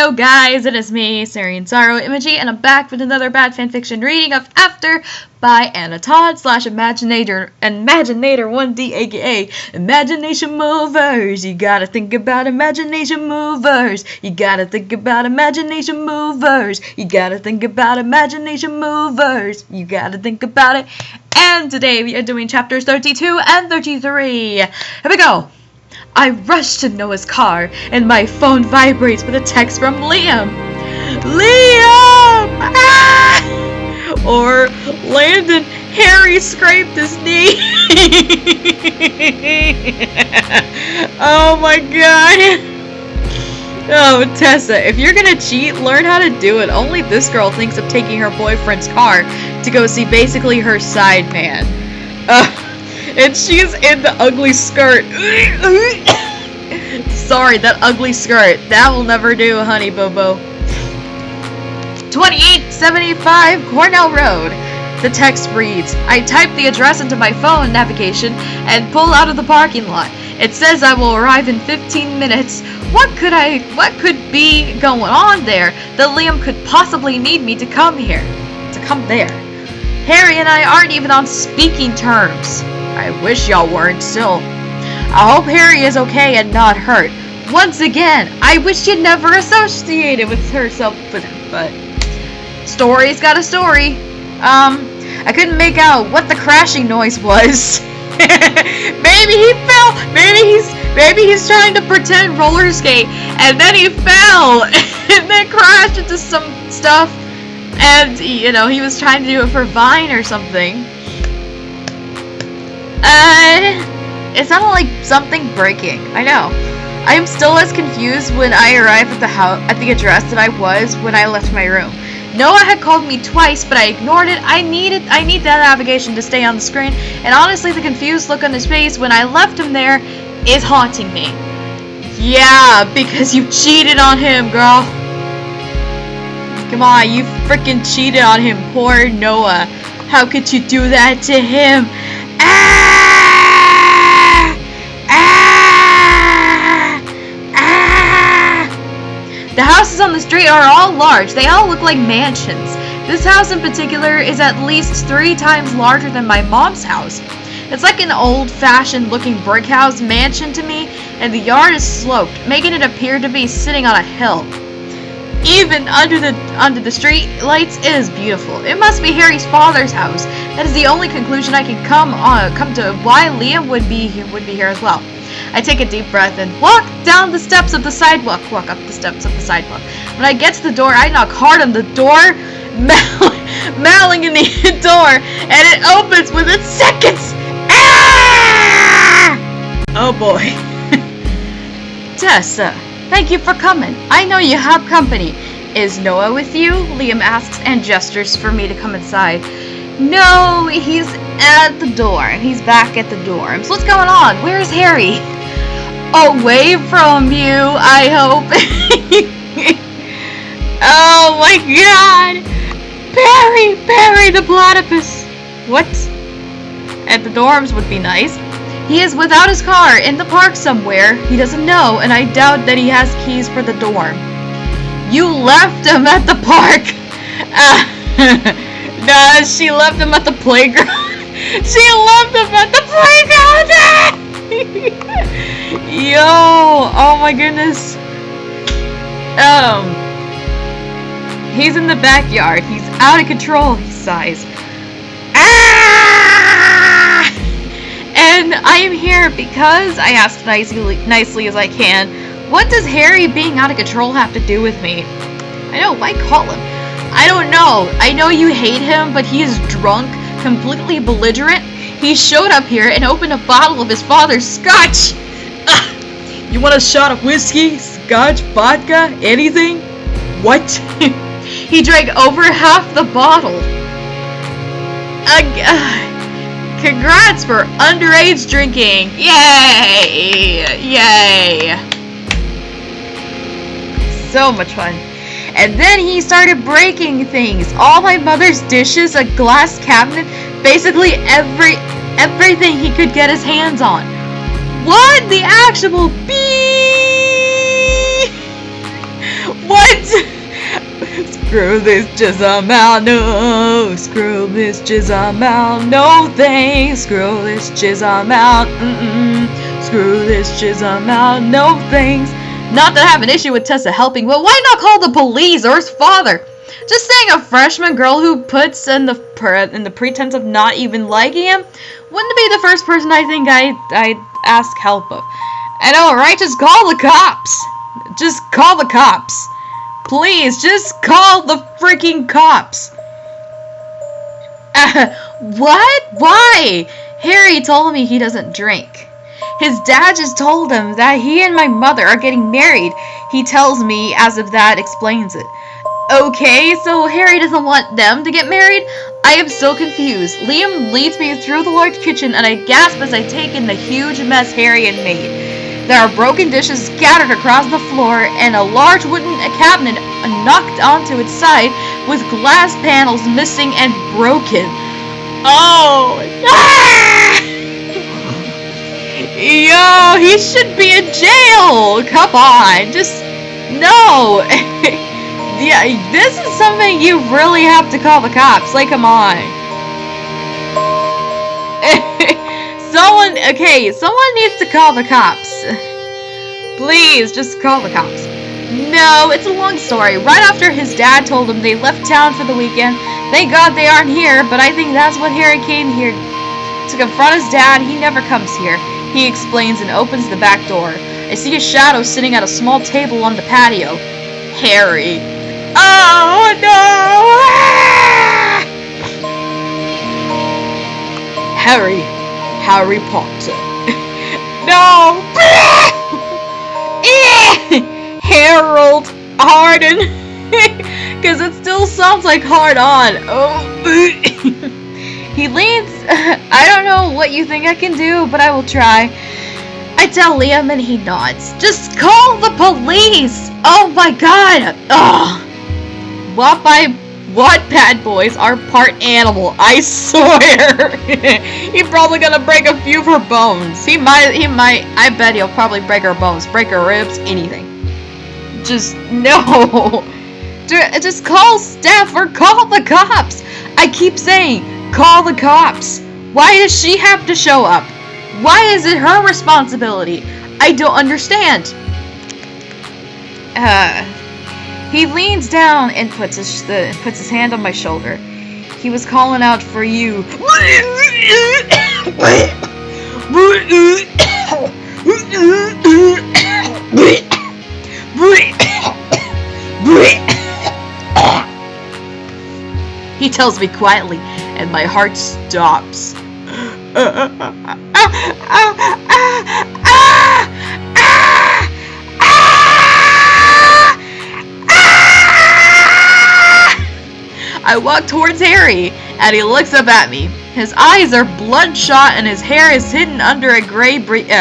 Hello guys, it is me, SearingSorrow Imagery, and I'm back with another bad fanfiction reading of After by Anna Todd / Imaginator 1D, aka Imagination Movers. You gotta think about imagination movers. You gotta think about imagination movers. You gotta think about imagination movers. You gotta think about it. And today we are doing chapters 32 and 33. Here we go. I rush to Noah's car, and my phone vibrates with a text from Liam. Liam! Ah! Or Landon, Harry scraped his knee. Oh my god. Oh, Tessa, if you're gonna cheat, learn how to do it. Only this girl thinks of taking her boyfriend's car to go see basically her side man. And she's in the ugly skirt. Sorry, that ugly skirt. That will never do, honey boo boo. 2875 Cornell Road. The text reads, I type the address into my phone navigation and pull out of the parking lot. It says I will arrive in 15 minutes. What could be going on there that Liam could possibly need me to come here? To come there. Harry and I aren't even on speaking terms. I wish y'all weren't still. I hope Harry is okay and not hurt. Once again, I wish you'd never associated with herself with him, but story's got a story. I couldn't make out what the crashing noise was. Maybe he fell. Maybe he's trying to pretend roller skate, and then he fell, and then crashed into some stuff, and you know he was trying to do it for Vine or something. It sounded like something breaking. I know. I am still as confused when I arrive at the address that I was when I left my room. Noah had called me twice, but I ignored it. I need that navigation to stay on the screen, and honestly, the confused look on his face when I left him there is haunting me. Yeah, because you cheated on him, girl. Come on, you freaking cheated on him. Poor Noah. How could you do that to him? The houses on the street are all large. They all look like mansions. This house in particular is at least 3 times larger than my mom's house. It's like an old-fashioned looking brick house mansion to me, and the yard is sloped, making it appear to be sitting on a hill. Even under the street lights, it is beautiful. It must be Harry's father's house. That is the only conclusion I can come to why Liam would be here as well. I take a deep breath and walk down the steps of the sidewalk. Walk up the steps of the sidewalk. When I get to the door, I knock hard on the door, mailing in the door, and it opens within seconds. Ah! Oh boy. Tessa, thank you for coming. I know you have company. Is Noah with you? Liam asks and gestures for me to come inside. No, he's at the door. He's back at the dorms. What's going on? Where's Harry? Away from you, I hope. Oh my god. Barry the platypus. What? At the dorms would be nice. He is without his car in the park somewhere. He doesn't know, and I doubt that he has keys for the dorm. You left him at the park. Nah, she left him at the playground. She left him at the playground. Yo, oh my goodness. He's in the backyard. He's out of control. He sighs. Ah! And I am here because I asked nicely as I can. What does Harry being out of control have to do with me? I know, why call him? I don't know. I know you hate him, but he is drunk, completely belligerent. He showed up here and opened a bottle of his father's scotch. You want a shot of whiskey, scotch, vodka, anything? What? He drank over half the bottle. Congrats for underage drinking. Yay! Yay! So much fun. And then he started breaking things. All my mother's dishes, a glass cabinet, basically everything he could get his hands on. What the actual beep? What Screw this jism out, no. Screw this jism out, no thanks. Screw this jism out, Screw this jism out, no thanks. Not that I have an issue with Tessa helping, but why not call the police or his father? Just saying a freshman girl who puts in the pretense of not even liking him wouldn't be the first person I think I'd ask help of. I know, right? Just call the cops. Just call the cops. Please, just call the freaking cops. What? Why? Harry told me he doesn't drink. His dad just told him that he and my mother are getting married. He tells me as if that explains it. Okay, so Harry doesn't want them to get married? I am so confused. Liam leads me through the large kitchen and I gasp as I take in the huge mess Harry had made. There are broken dishes scattered across the floor and a large wooden cabinet knocked onto its side with glass panels missing and broken. Oh! Ah! Yo, he should be in jail! Come on, just... No! Yeah, this is something you really have to call the cops. Like, come on. Someone needs to call the cops. Please, just call the cops. No, it's a long story. Right after his dad told him they left town for the weekend, thank God they aren't here, but I think that's what Harry came here to confront his dad. He never comes here. He explains and opens the back door. I see a shadow sitting at a small table on the patio. Harry. Oh no! Ah! Harry Potter. No! Harold Harden. Because it still sounds like hard on. Oh. He leans. I don't know what you think I can do, but I will try. I tell Liam and he nods. Just call the police! Oh my god! Ugh. What bad boys are part animal, I swear! He's probably gonna break a few of her bones. He might, I bet he'll probably break her bones, break her ribs, anything. Just, no! Just call Steph or call the cops! I keep saying, call the cops! Why does she have to show up? Why is it her responsibility? I don't understand. He leans down and puts his hand on my shoulder. He was calling out for you. He tells me quietly, and my heart stops. I walk towards Harry, and he looks up at me. His eyes are bloodshot, and his hair is hidden under a gray beanie.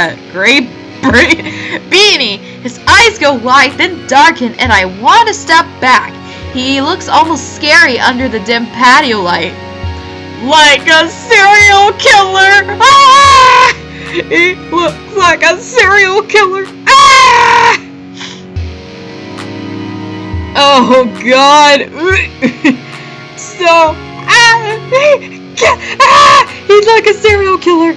His eyes go wide, then darken, and I want to step back. He looks almost scary under the dim patio light. Like a serial killer! Ah! He looks like a serial killer! Ah! Oh God! So, he's like a serial killer.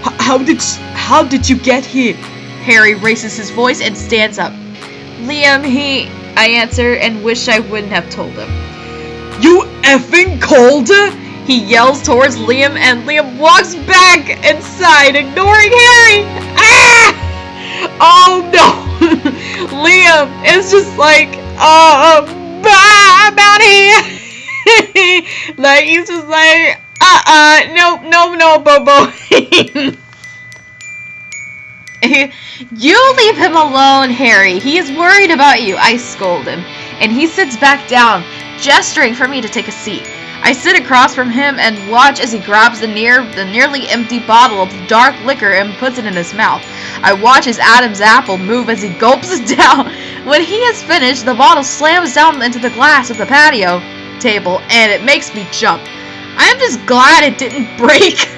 How did you get here? Harry raises his voice and stands up. Liam, I answer and wish I wouldn't have told him. You effing called her? He yells towards Liam and Liam walks back inside, ignoring Harry. Ah! Oh no! Liam is just like, I'm out of here. Like, he's just like, no, Bobo. You leave him alone, Harry. He is worried about you, I scold him. And he sits back down, gesturing for me to take a seat. I sit across from him and watch as he grabs the nearly empty bottle of dark liquor and puts it in his mouth. I watch his Adam's apple move as he gulps it down. When he has finished, the bottle slams down into the glass of the patio table, and it makes me jump. I am just glad it didn't break.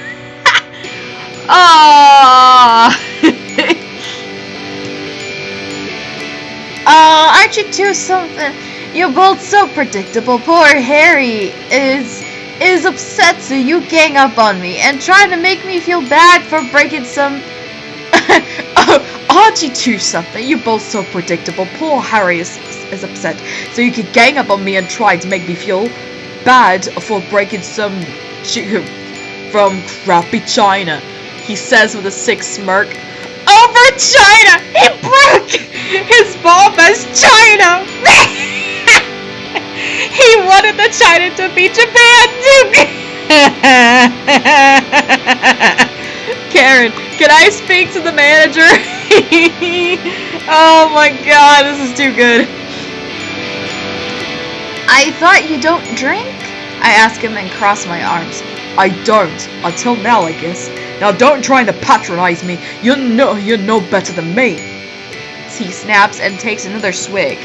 Aren't you two something? You're both so predictable. Poor Harry is upset, so you gang up on me and try to make me feel bad for breaking some... Oh, aren't you two something? You're both so predictable. Poor Harry is upset, so you can gang up on me and try to make me feel bad for breaking some from crappy China, he says with a sick smirk. Over China! He broke his bomb as China! He wanted the China to be Japan too! Karen, can I speak to the manager? Oh my god, this is too good. I thought you don't drink? I ask him and cross my arms. I don't. Until now, I guess. Now don't try to patronize me. You're no better than me. He snaps and takes another swig.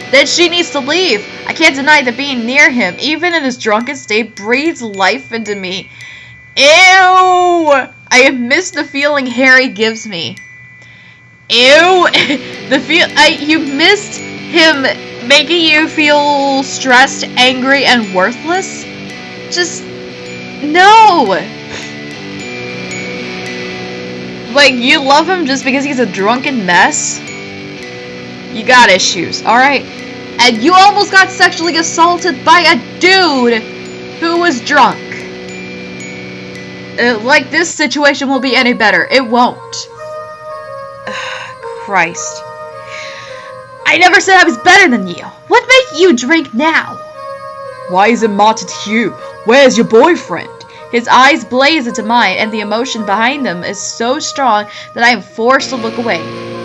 Then she needs to leave. I can't deny that being near him, even in his drunken state, breathes life into me. Ew! I miss the feeling Harry gives me. Ew! You missed him making you feel stressed, angry, and worthless? Just... no! Like, you love him just because he's a drunken mess? You got issues, alright? And you almost got sexually assaulted by a dude who was drunk. Like, this situation will be any better. It won't. Christ. I never said I was better than you. What makes you drink now? Why is it matter to you? Where's your boyfriend? His eyes blaze into mine, and the emotion behind them is so strong that I am forced to look away.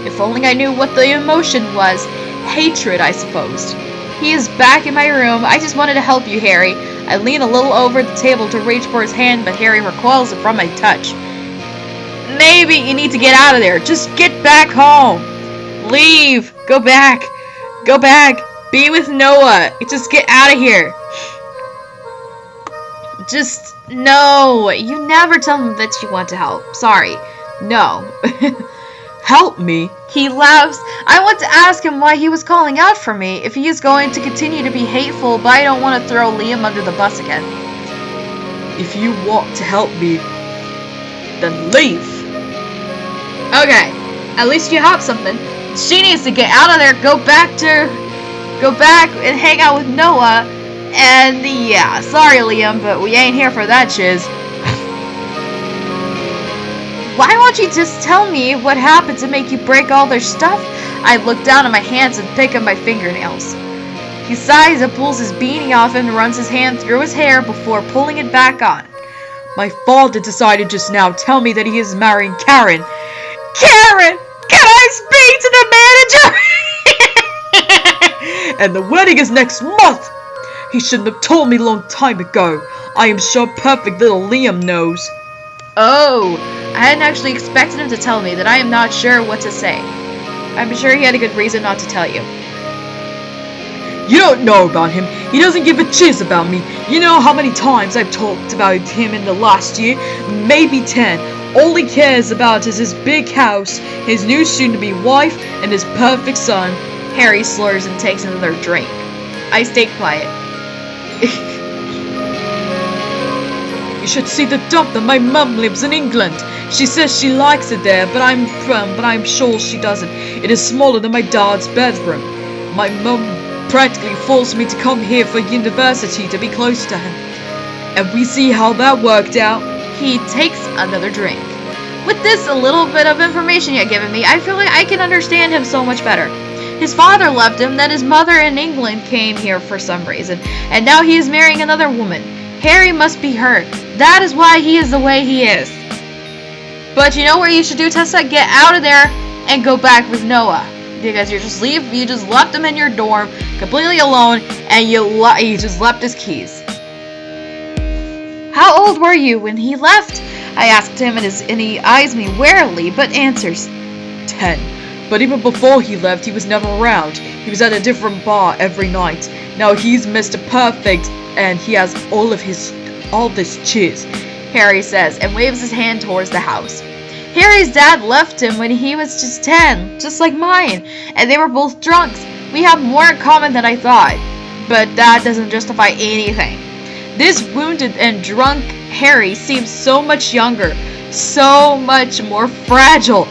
If only I knew what the emotion was. Hatred, I supposed. He is back in my room. I just wanted to help you, Harry. I lean a little over the table to reach for his hand, but Harry recoils from my touch. Maybe you need to get out of there. Just get back home. Leave. Go back. Go back. Be with Noah. Just get out of here. Just, no. You never tell him that you want to help. Sorry. No. Help me? He laughs. I want to ask him why he was calling out for me, if he is going to continue to be hateful, but I don't want to throw Liam under the bus again. If you want to help me, then leave. Okay. At least you have something. She needs to get out of there, go back and hang out with Noah. And yeah, sorry Liam, but we ain't here for that shiz. Why won't you just tell me what happened to make you break all their stuff? I look down at my hands and pick at my fingernails. He sighs and pulls his beanie off and runs his hand through his hair before pulling it back on. My father decided just now, tell me that he is marrying Karen. Karen! Can I speak to the manager? And the wedding is next month! He shouldn't have told me a long time ago. I am sure perfect little Liam knows. Oh, I hadn't actually expected him to tell me that. I am not sure what to say. I'm sure he had a good reason not to tell you. You don't know about him. He doesn't give a jizz about me. You know how many times I've talked about him in the last year? Maybe 10. All he cares about is his big house, his new soon-to-be wife, and his perfect son. Harry slurs and takes another drink. I stay quiet. You should see the dump that my mum lives in England. She says she likes it there, but I'm sure she doesn't. It is smaller than my dad's bedroom. My mum practically forced me to come here for university to be close to him. And we see how that worked out. He takes another drink. With this a little bit of information you've given me, I feel like I can understand him so much better. His father left him, then his mother in England came here for some reason, and now he is marrying another woman. Harry must be hurt. That is why he is the way he is. But you know what you should do, Tessa? Get out of there and go back with Noah. Because you just left him in your dorm, completely alone, and you just left his keys. How old were you when he left? I asked him, and he eyes me warily, but answers 10. But even before he left, he was never around. He was at a different bar every night. Now he's Mr. Perfect, and he has all this cheese, Harry says, and waves his hand towards the house. Harry's dad left him when he was just 10, just like mine, and they were both drunks. We have more in common than I thought. But that doesn't justify anything. This wounded and drunk Harry seems so much younger, so much more fragile.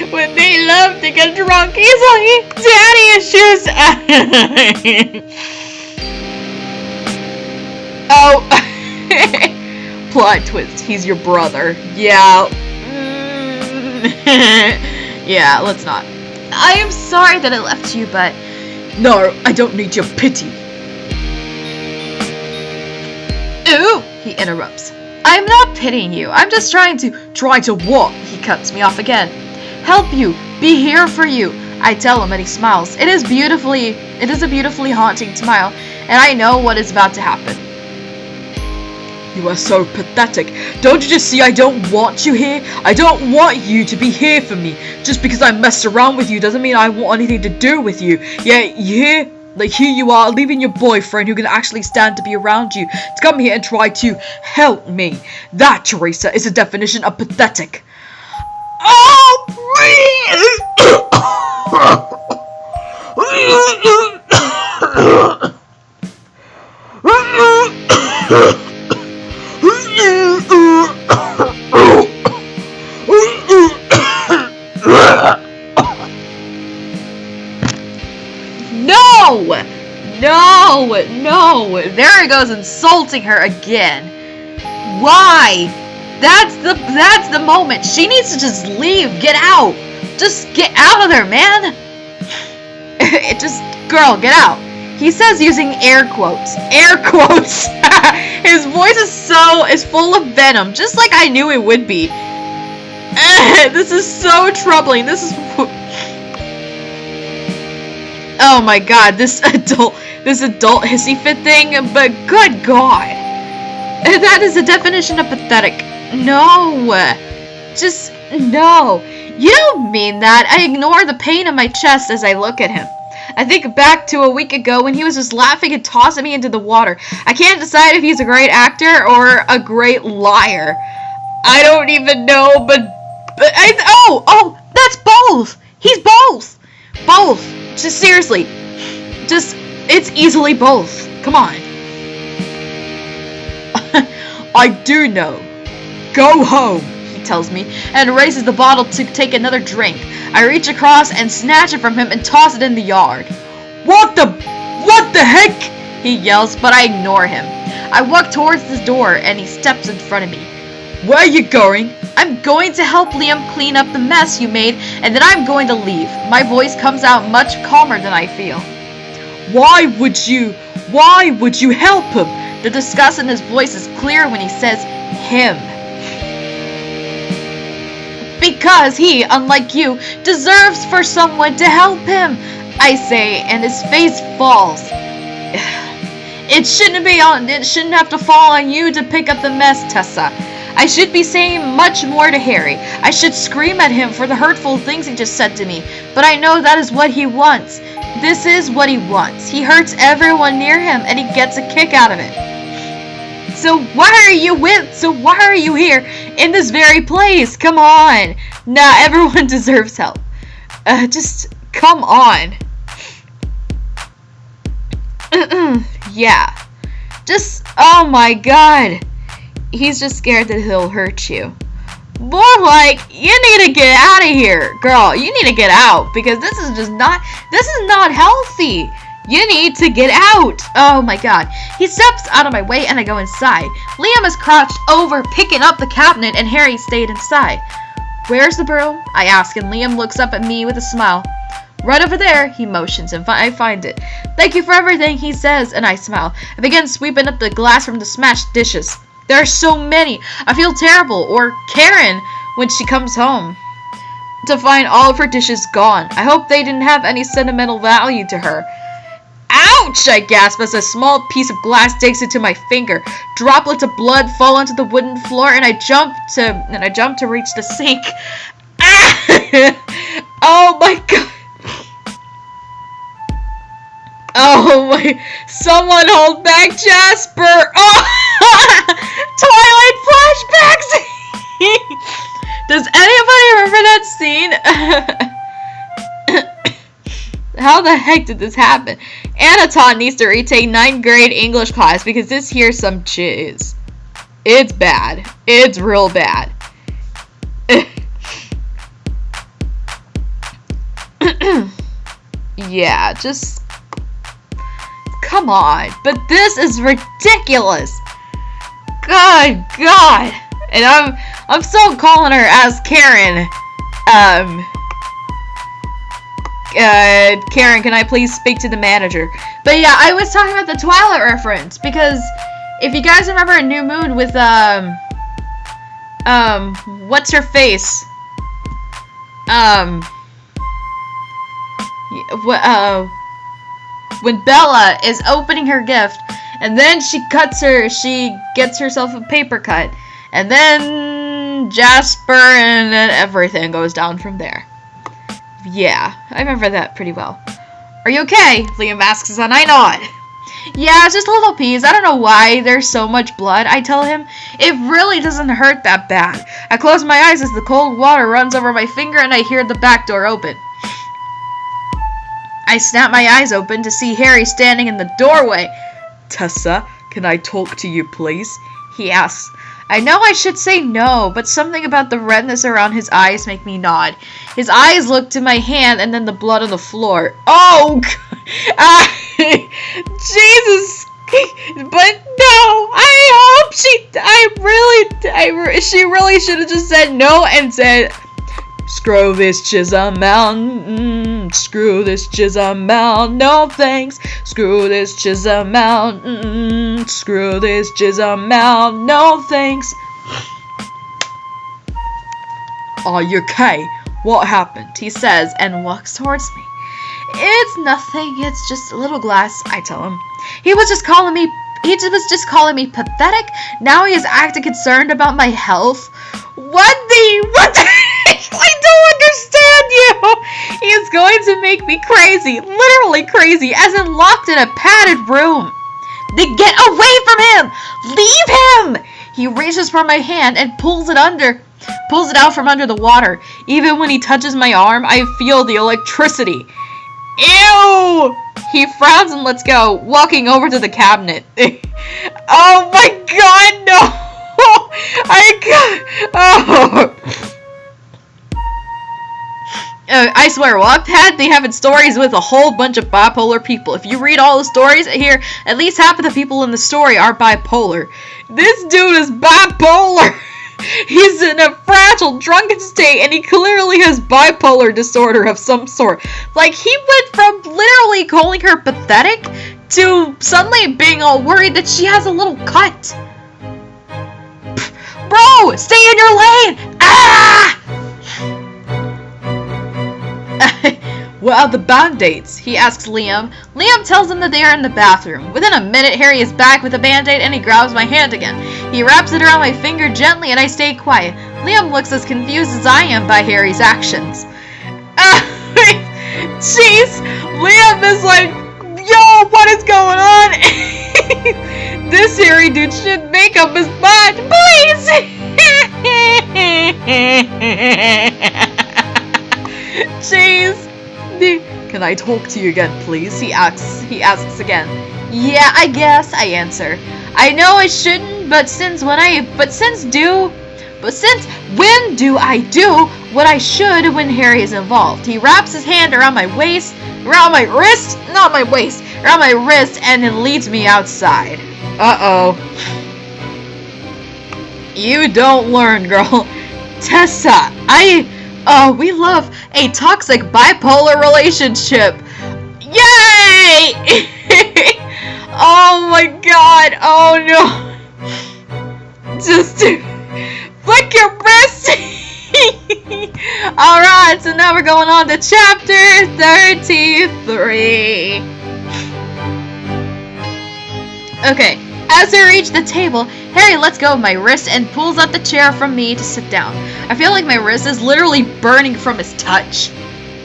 When they love to get drunk easily, daddy issues. Oh. Plot twist, he's your brother. Yeah. Yeah, let's not. I am sorry that I left you, but... No, I don't need your pity. Ooh, he interrupts. I'm not pitying you. I'm just trying to what? He cuts me off again. Help you. Be here for you. I tell him and he smiles. It is a beautifully haunting smile, and I know what is about to happen. You are so pathetic. Don't you just see I don't want you here? I don't want you to be here for me. Just because I messed around with you doesn't mean I want anything to do with you. Yeah, here you are, leaving your boyfriend who can actually stand to be around you to come here and try to help me. That, Teresa, is a definition of pathetic. Oh, please! No! There he goes, insulting her again. Why? That's the moment. She needs to just leave. Get out. Just get out of there, man. Girl, get out. He says using air quotes. Air quotes. His voice is full of venom, just like I knew it would be. This is so troubling. Oh my god, this adult hissy fit thing, but good god. That is the definition of pathetic. No. Just, no. You don't mean that. I ignore the pain in my chest as I look at him. I think back to a week ago when he was just laughing and tossing me into the water. I can't decide if he's a great actor or a great liar. I don't even know, but that's both. He's both. Both. Just seriously. It's easily both. Come on. I do know. Go home, he tells me, and raises the bottle to take another drink. I reach across and snatch it from him and toss it in the yard. What the heck? He yells, but I ignore him. I walk towards the door and he steps in front of me. Where are you going? I'm going to help Liam clean up the mess you made, and then I'm going to leave. My voice comes out much calmer than I feel. Why would you help him? The disgust in his voice is clear when he says him. Because he, unlike you, deserves for someone to help him, I say, and his face falls. It shouldn't have to fall on you to pick up the mess, Tessa. I should be saying much more to Harry. I should scream at him for the hurtful things he just said to me. But I know that is what he wants. This is what he wants. He hurts everyone near him and he gets a kick out of it. So why are you here in this very place? Come on. Nah, everyone deserves help. Just come on. Yeah. Just, oh my god. He's just scared that he'll hurt you. More like, you need to get out of here. Girl, you need to get out. Because this is not healthy. You need to get out. Oh my god. He steps out of my way and I go inside. Liam is crouched over picking up the cabinet and Harry stayed inside. Where's the broom? I ask and Liam looks up at me with a smile. Right over there, he motions, and I find it. Thank you for everything, he says, and I smile. I begin sweeping up the glass from the smashed dishes. There are so many. I feel terrible, or Karen, when she comes home, to find all of her dishes gone. I hope they didn't have any sentimental value to her. Ouch! I gasp as a small piece of glass digs into my finger. Droplets of blood fall onto the wooden floor, and I jump to reach the sink. Ah! Oh my god! Oh my! Someone hold back Jasper! Oh! Twilight flashbacks! Does anybody remember that scene? How the heck did this happen? Anatol needs to retake 9th grade English class because this here's some cheese. It's bad. It's real bad. Yeah, just... Come on. But this is ridiculous. Good God. And I'm still calling her as Karen. Karen, can I please speak to the manager? But yeah, I was talking about the Twilight reference because if you guys remember a New Moon with what's her face? When Bella is opening her gift, and then she gets herself a paper cut, and then Jasper and then everything goes down from there. Yeah, I remember that pretty well. Are you okay? Liam asks, and I nod. Yeah, it's just a little piece. I don't know why there's so much blood. I tell him, it really doesn't hurt that bad. I close my eyes as the cold water runs over my finger and I hear the back door open. I snap my eyes open to see Harry standing in the doorway. Tessa, can I talk to you, please? He asks. I know I should say no, but something about the redness around his eyes make me nod. His eyes look to my hand and then the blood on the floor. Oh, Jesus! But no, I hope she really should have just said no and said, screw this Chisholm Mountain, screw this Chisholm Mountain, no thanks. Screw this Chisholm Mountain, screw this Chisholm Mountain, no thanks. Are you okay? What happened? He says and walks towards me. It's nothing, it's just a little glass, I tell him. He was just calling me pathetic. Now he is acting concerned about my health. What the heck? I don't understand you. He is going to make me crazy, literally crazy, as in locked in a padded room. Then get away from him! Leave him! He reaches for my hand and pulls it out from under the water. Even when he touches my arm, I feel the electricity. Ew! He frowns and lets go, walking over to the cabinet. Oh my God, no! I swear, Wattpad, they have its stories with a whole bunch of bipolar people. If you read all the stories here, at least half of the people in the story are bipolar. This dude is bipolar! He's in a fragile, drunken state, and he clearly has bipolar disorder of some sort. Like, he went from literally calling her pathetic to suddenly being all worried that she has a little cut. Bro, stay in your lane! Ah! What are the band-aids? He asks Liam. Liam tells him that they are in the bathroom. Within a minute, Harry is back with a band-aid and he grabs my hand again. He wraps it around my finger gently and I stay quiet. Liam looks as confused as I am by Harry's actions. Jeez! Liam is like, yo, what is going on? This Harry dude should make up his mind, please! Jeez. Can I talk to you again, please? He asks again. Yeah, I guess, I answer. I know I shouldn't, but when do I do what I should when Harry is involved? He wraps his hand around my wrist, and then leads me outside. Uh-oh. You don't learn, girl. Tessa, we love a toxic bipolar relationship. Yay! Oh my God, oh no. Just flick your wrist. Alright, so now we're going on to chapter 33. Okay, as we reach the table, Harry lets go of my wrist and pulls out the chair from me to sit down. I feel like my wrist is literally burning from his touch.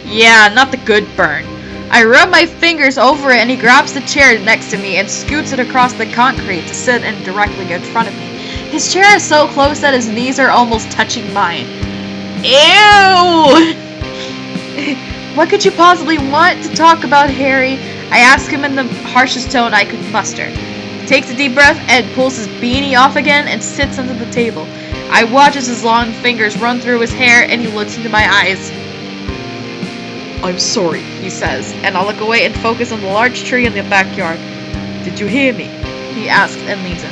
Yeah, not the good burn. I rub my fingers over it and he grabs the chair next to me and scoots it across the concrete to sit in directly in front of me. His chair is so close that his knees are almost touching mine. Ew! What could you possibly want to talk about, Harry? I ask him in the harshest tone I could muster. He takes a deep breath and pulls his beanie off again and sits under the table. I watch as his long fingers run through his hair and he looks into my eyes. I'm sorry, he says, and I look away and focus on the large tree in the backyard. Did you hear me? He asks and leans in.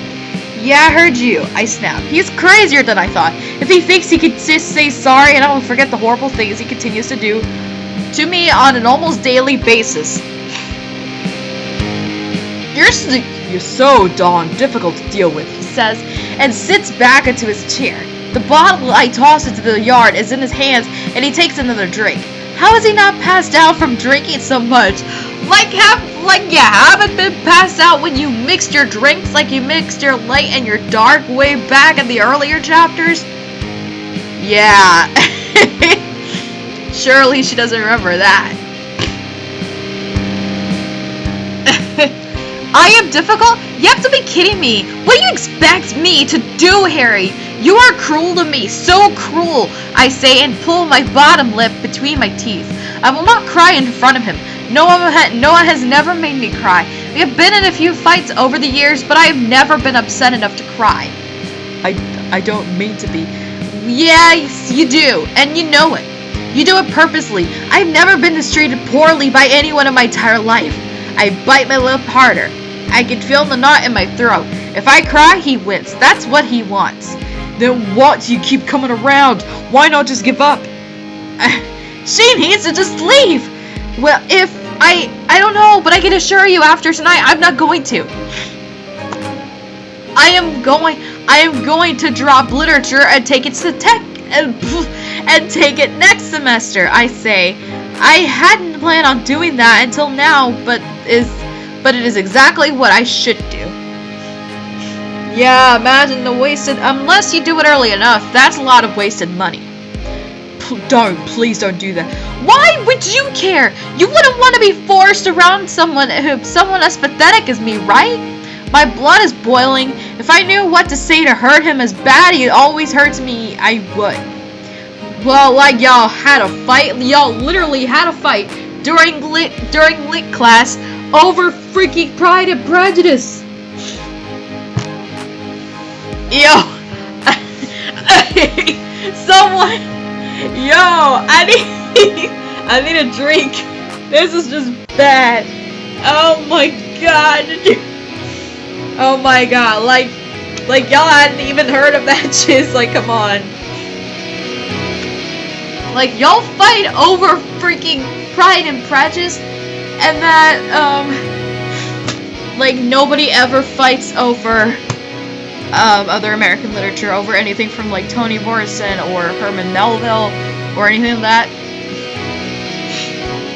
Yeah, I heard you, I snap. He's crazier than I thought. If he thinks he could just say sorry and I will forget the horrible things he continues to do to me on an almost daily basis. You're so darn difficult to deal with, he says, and sits back into his chair. The bottle I toss into the yard is in his hands, and he takes another drink. How is he not passed out from drinking so much? You haven't been passed out when you mixed your drinks like you mixed your light and your dark way back in the earlier chapters? Yeah. Surely she doesn't remember that. I am difficult? You have to be kidding me. What do you expect me to do, Harry? You are cruel to me, so cruel, I say and pull my bottom lip between my teeth. I will not cry in front of him. Noah has never made me cry. We have been in a few fights over the years, but I have never been upset enough to cry. I don't mean to be. Yes, you do, and you know it. You do it purposely. I've never been treated poorly by anyone in my entire life. I bite my lip harder. I can feel the knot in my throat. If I cry, he wins. That's what he wants. Then what do you keep coming around? Why not just give up? She needs to just leave. Well, if I don't know, but I can assure you after tonight, I'm not going to. I am going to drop literature and take it to tech and take it next semester, I say. I hadn't planned on doing that until now, but it is exactly what I should do. Yeah, imagine the wasted, unless you do it early enough, that's a lot of wasted money. Please don't do that. Why would you care? You wouldn't want to be forced around someone as pathetic as me, right? My blood is boiling. If I knew what to say to hurt him as bad he always hurts me, I would. Well, like y'all had a fight. Y'all literally had a fight during lit class over freaking Pride and Prejudice. Yo, someone. Yo, I need a drink. This is just bad. Oh my god. Oh my god. Like y'all hadn't even heard of that shit. Like, come on. Like, y'all fight over freaking Pride and Prejudice, and that like nobody ever fights over other American literature over anything from like Toni Morrison or Herman Melville or anything like that.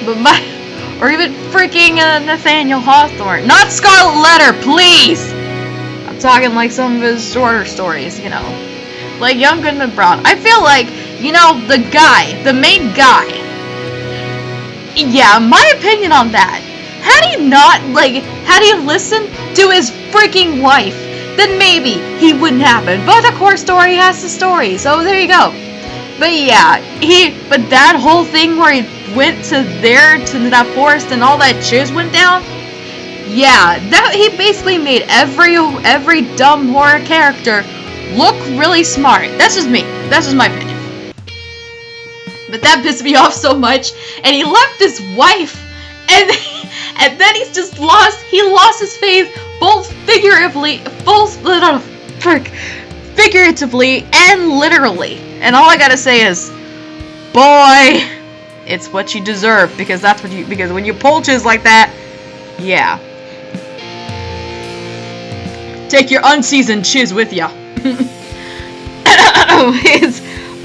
But or even freaking Nathaniel Hawthorne. Not Scarlet Letter, please! I'm talking like some of his shorter stories, you know. Like Young Goodman Brown. I feel like, you know, the main guy. Yeah, my opinion on that. Had he listened to his freaking wife, then maybe he wouldn't happen. But of course, story has the story, so there you go. But yeah, but that whole thing where he went to that forest and all that shiz went down. Yeah, that he basically made every dumb horror character look really smart. That's just me. That's just my opinion. But that pissed me off so much, and he left his wife, and then he lost his faith both figuratively and literally. And all I gotta say is, boy, it's what you deserve, because because when you pull chiz like that, yeah. Take your unseasoned chiz with ya.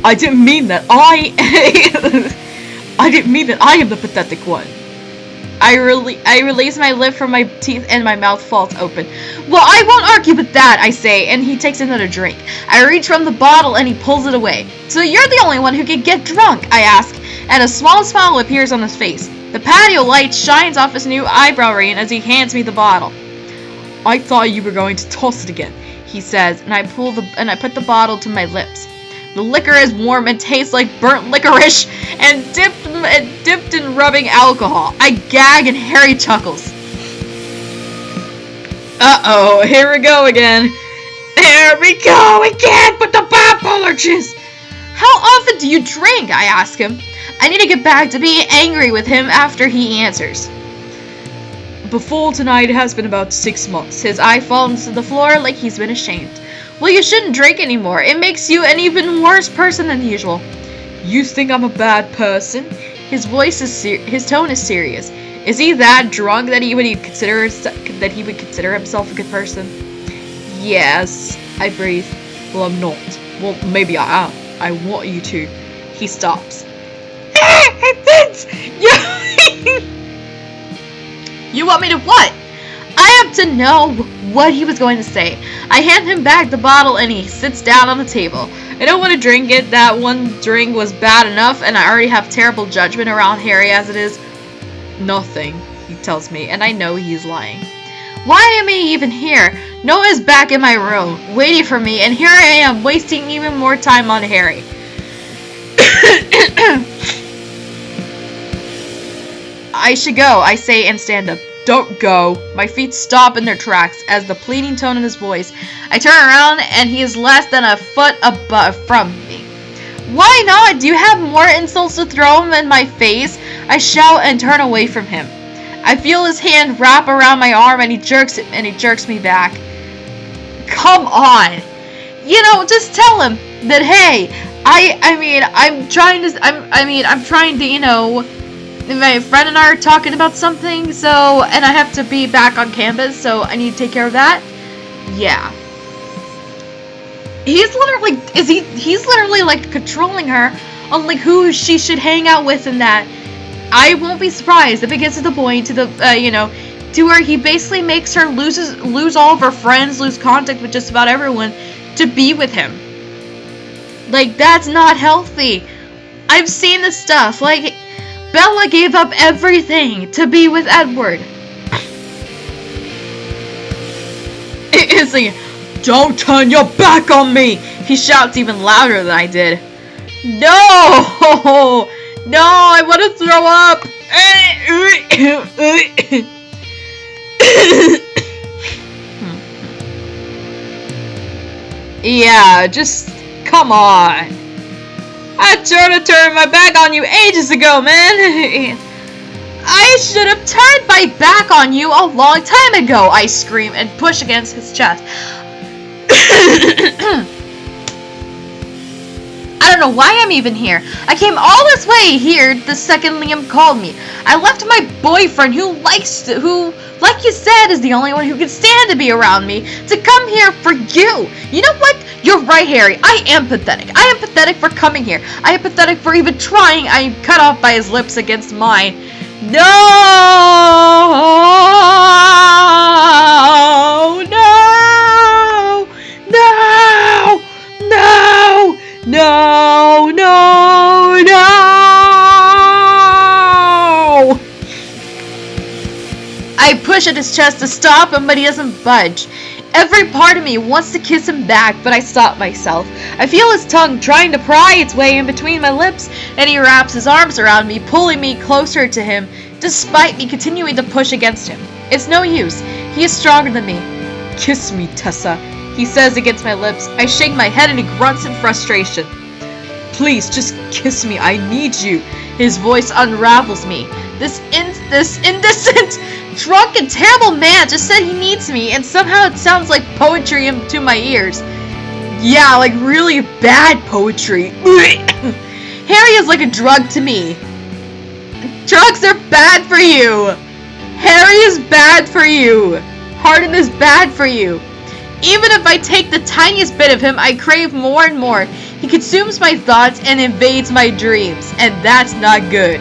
I didn't mean that I didn't mean that I am the pathetic one. I release my lip from my teeth and my mouth falls open. Well, I won't argue with that, I say, and he takes another drink. I reach from the bottle and he pulls it away. So you're the only one who can get drunk, I ask, and a small smile appears on his face. The patio light shines off his new eyebrow ring as he hands me the bottle. I thought you were going to toss it again, he says, and I put the bottle to my lips. The liquor is warm and tastes like burnt licorice and dipped in rubbing alcohol. I gag and Harry chuckles. Uh-oh, here we go again. Here we go again with the bipolar juice. How often do you drink? I ask him. I need to get back to being angry with him after he answers. Before tonight, it has been about 6 months. His eye falls to the floor like he's been ashamed. Well, you shouldn't drink anymore. It makes you an even worse person than usual. You think I'm a bad person? His tone is serious. Is he that drunk that he would consider himself a good person? Yes, I breathe. Well, I'm not. Well, maybe I am. I want you to. He stops. You want me to what? I have to know what he was going to say. I hand him back the bottle and he sits down on the table. I don't want to drink it. That one drink was bad enough and I already have terrible judgment around Harry as it is. Nothing, he tells me, and I know he's lying. Why am I even here? Noah's back in my room, waiting for me, and here I am, wasting even more time on Harry. I should go, I say, and stand up. Don't go. My feet stop in their tracks as the pleading tone in his voice. I turn around, and he is less than a foot above from me. Why not? Do you have more insults to throw him in my face? I shout and turn away from him. I feel his hand wrap around my arm and he jerks me back. Come on. You know, just tell him that hey, I'm trying to, you know, my friend and I are talking about something, and I have to be back on campus, so I need to take care of that. Yeah. He's literally like controlling her on like who she should hang out with and that. I won't be surprised if it gets to the point to where he basically makes her lose all of her friends, lose contact with just about everyone to be with him. Like, that's not healthy. I've seen this stuff. Like, Bella gave up everything to be with Edward. It's like, don't turn your back on me! He shouts even louder than I did. No! No, I want to throw up! Yeah, just come on. I tried to turn my back on you ages ago, man. I should have turned my back on you a long time ago, I scream and push against his chest. I don't know why I'm even here. I came all this way here the second Liam called me. I left my boyfriend who, like you said, is the only one who can stand to be around me, to come here for you. You know what? You're right, Harry. I am pathetic. I am pathetic for coming here. I am pathetic for even trying. I am cut off by his lips against mine. No! No! No! No! No! No! No! I push at his chest to stop him, but he doesn't budge. Every part of me wants to kiss him back, but I stop myself. I feel his tongue trying to pry its way in between my lips, and he wraps his arms around me, pulling me closer to him, despite me continuing to push against him. It's no use. He is stronger than me. Kiss me, Tessa, he says against my lips. I shake my head and he grunts in frustration. Please, just kiss me. I need you. His voice unravels me. This indecent, drunk, and terrible man just said he needs me, and somehow it sounds like poetry to my ears. Yeah, like really bad poetry. Harry is like a drug to me. Drugs are bad for you. Harry is bad for you. Hardin is bad for you. Even if I take the tiniest bit of him, I crave more and more. He consumes my thoughts and invades my dreams, and that's not good.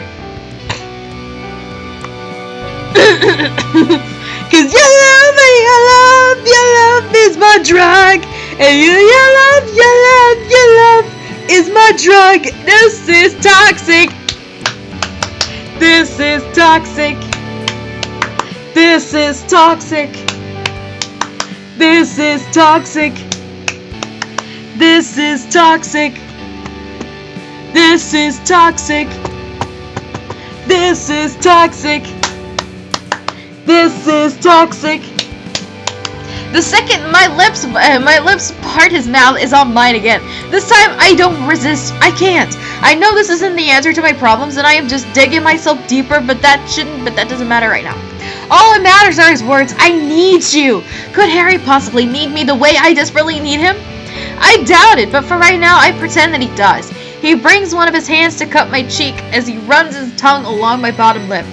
Cause your love is my drug. And your love is my drug. This is toxic. This is toxic. This is toxic. This is toxic. This is toxic. This is toxic. This is toxic. This is toxic. The second my lips part his mouth is on mine again. This time I don't resist. I can't. I know this isn't the answer to my problems and I am just digging myself deeper, but that doesn't matter right now. All that matters are his words. I need you. Could Harry possibly need me the way I desperately need him? I doubt it, but for right now I pretend that he does. He brings one of his hands to cut my cheek as he runs his tongue along my bottom lip.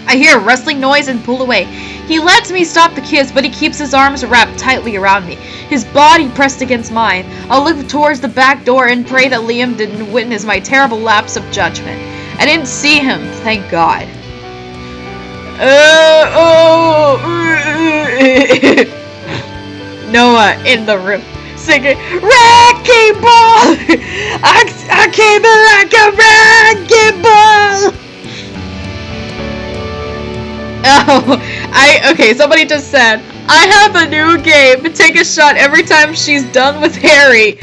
I hear a rustling noise and pull away. He lets me stop the kiss, but he keeps his arms wrapped tightly around me, his body pressed against mine. I'll look towards the back door and pray that Liam didn't witness my terrible lapse of judgment. I didn't see him, thank God. Noah in the room, singing, "Wrecking ball! I came in like a wrecking ball!" Oh, okay, somebody just said, I have a new game. Take a shot every time she's done with Harry.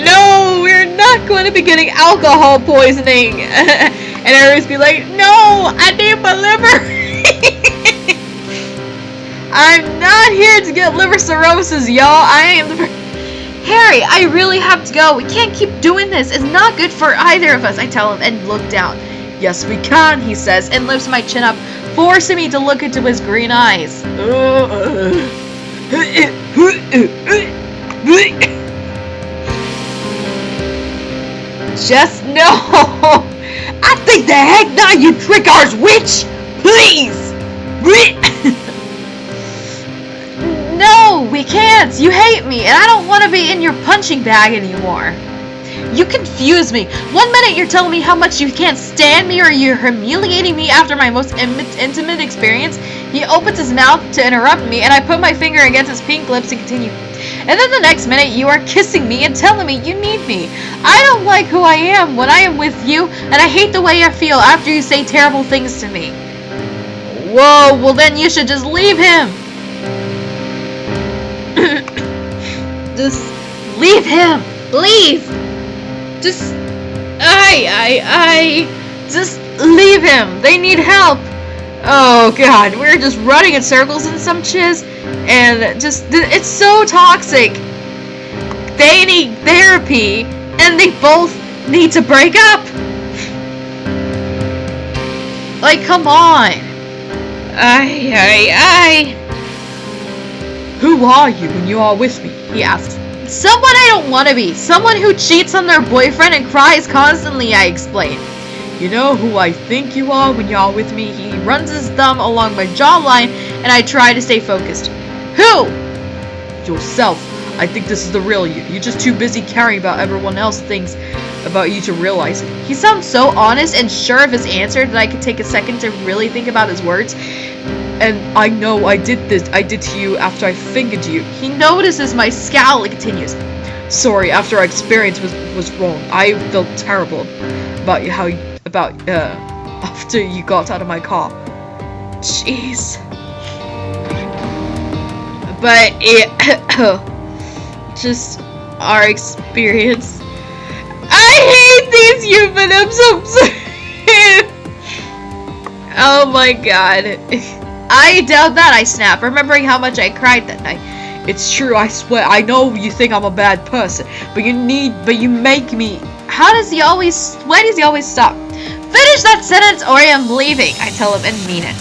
No, we're not going to be getting alcohol poisoning. And Harry's be like, no, I need my liver. I'm not here to get liver cirrhosis, y'all. I am the... Harry, I really have to go. We can't keep doing this. It's not good for either of us, I tell him and look down. Yes, we can, he says, and lifts my chin up, forcing me to look into his green eyes. Just no. I think the heck not, you trick-arse witch! Please! No, we can't. You hate me, and I don't want to be in your punching bag anymore. You confuse me. One minute you're telling me how much you can't stand me or you're humiliating me after my most intimate experience. He opens his mouth to interrupt me and I put my finger against his pink lips to continue. And then the next minute you are kissing me and telling me you need me. I don't like who I am when I am with you and I hate the way I feel after you say terrible things to me. Whoa, well then you should just leave him. Just leave him, please. Just leave him. They need help. Oh god, we're just running in circles in some chiz, and it's so toxic. They need therapy, and they both need to break up. Like, come on. Who are you when you are with me? He asks. Someone I don't want to be. Someone who cheats on their boyfriend and cries constantly, I explain. You know who I think you are when you're with me? He runs his thumb along my jawline and I try to stay focused. Who? Yourself. I think this is the real you. You're just too busy caring about everyone else thinks about you to realize it. He sounds so honest and sure of his answer that I could take a second to really think about his words. And I know I did to you after I fingered you. He notices my scowl and continues. Sorry, after our experience was wrong. I felt terrible about after you got out of my car. Jeez. But it just our experience. I hate these euphemisms. Oh my god. I doubt that, I snap, remembering how much I cried that night. It's true, I swear. I know you think I'm a bad person, but you make me. Why does he always stop? Finish that sentence or I am leaving, I tell him and mean it.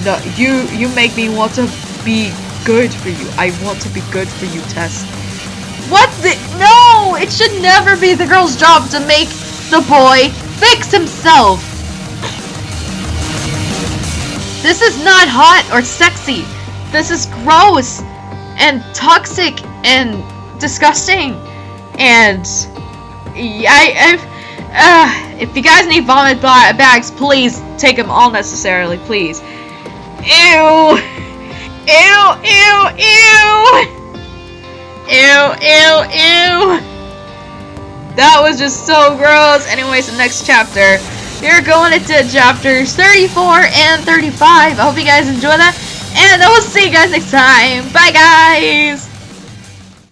No, you make me want to be good for you. I want to be good for you, Tess. What the? No, it should never be the girl's job to make the boy fix himself. This is not hot or sexy. This is gross and toxic and disgusting. And if you guys need vomit bags, please take them all necessarily, please. Ew. Ew, ew, ew. Ew, ew, ew. That was just so gross. Anyways, the next chapter. We're going into chapters 34 and 35. I hope you guys enjoy that. And I will see you guys next time. Bye, guys.